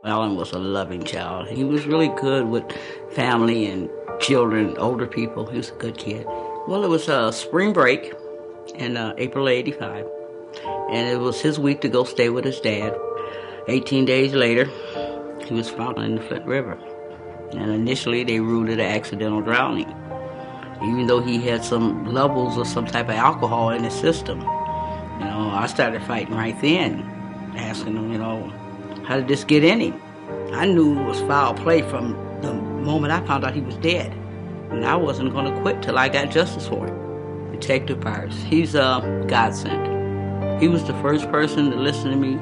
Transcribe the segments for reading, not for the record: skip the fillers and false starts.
Alan was a loving child. He was really good with family and children, older people. He was a good kid. Well, it was spring break in April '85, and it was his week to go stay with his dad. 18 days later, he was found in the Flint River. And initially, they ruled it an accidental drowning, even though he had some levels of some type of alcohol in his system. I started fighting right then, asking him, how did this get in him? I knew it was foul play from the moment I found out he was dead. And I wasn't going to quit till I got justice for him. Detective Pires, he's a godsend. He was the first person to listen to me,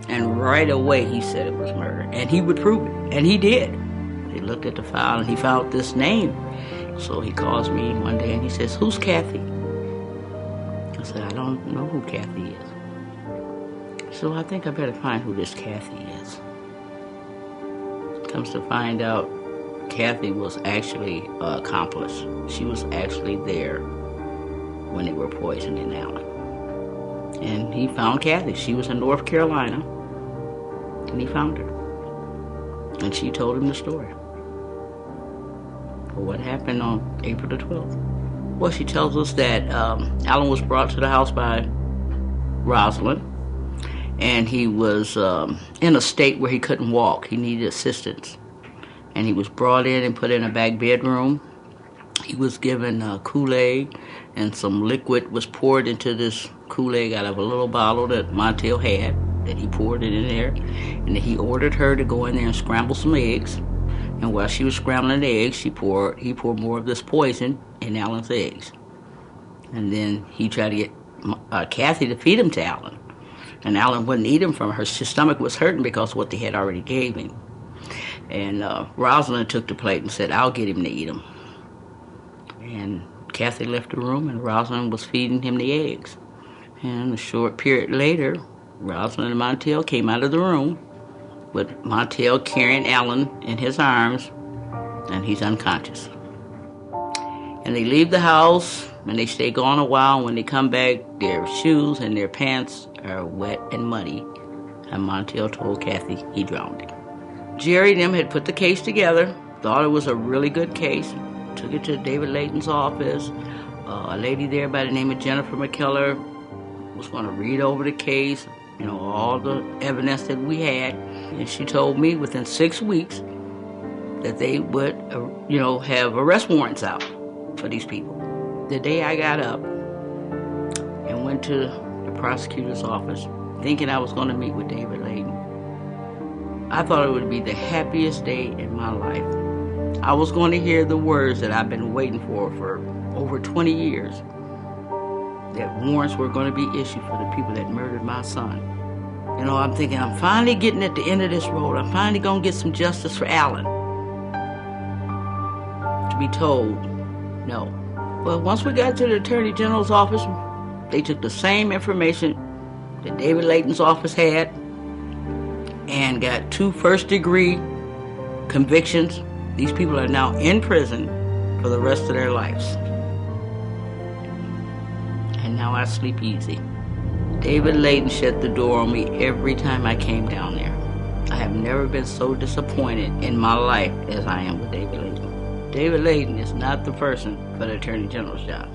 and right away he said it was murder. And he would prove it, and he did. He looked at the file and he found this name. So he calls me one day and he says, "Who's Kathy?" I said, "I don't know who Kathy is." So I think I better find who this Kathy is. Comes to find out, Kathy was actually an accomplice. She was actually there when they were poisoning Alan. And he found Kathy. She was in North Carolina, and he found her. And she told him the story. What happened on April the 12th? Well, she tells us that Alan was brought to the house by Rosalind, and he was in a state where he couldn't walk. He needed assistance. And he was brought in and put in a back bedroom. He was given Kool-Aid, and some liquid was poured into this Kool-Aid out of a little bottle that Montiel had, that he poured it in there. And then he ordered her to go in there and scramble some eggs. And while she was scrambling the eggs, he poured more of this poison in Alan's eggs. And then he tried to get Kathy to feed him to Alan. And Alan wouldn't eat him from her. His stomach was hurting because of what they had already gave him. And Rosalind took the plate and said, "I'll get him to eat him." And Kathy left the room, and Rosalind was feeding him the eggs. And a short period later, Rosalind and Montiel came out of the room, with Montiel carrying Alan in his arms, and he's unconscious. And they leave the house, and they stay gone a while. When they come back, their shoes and their pants are wet and muddy. And Montiel told Kathy he drowned him. Jerry and them had put the case together, thought it was a really good case, took it to David Leyton's office. A lady there by the name of Jennifer McKellar was going to read over the case, all the evidence that we had. And she told me within 6 weeks that they would, have arrest warrants out for these people. The day I got up and went to the prosecutor's office, thinking I was going to meet with David Leyton, I thought it would be the happiest day in my life. I was going to hear the words that I've been waiting for over 20 years, that warrants were going to be issued for the people that murdered my son. I'm thinking, I'm finally getting at the end of this road. I'm finally going to get some justice for Alan. To be told, no. Well, once we got to the Attorney General's office, they took the same information that David Leyton's office had and got 2 first-degree convictions. These people are now in prison for the rest of their lives. And now I sleep easy. David Leyton shut the door on me every time I came down there. I have never been so disappointed in my life as I am with David Leyton. David Leyton is not the person for the Attorney General's job.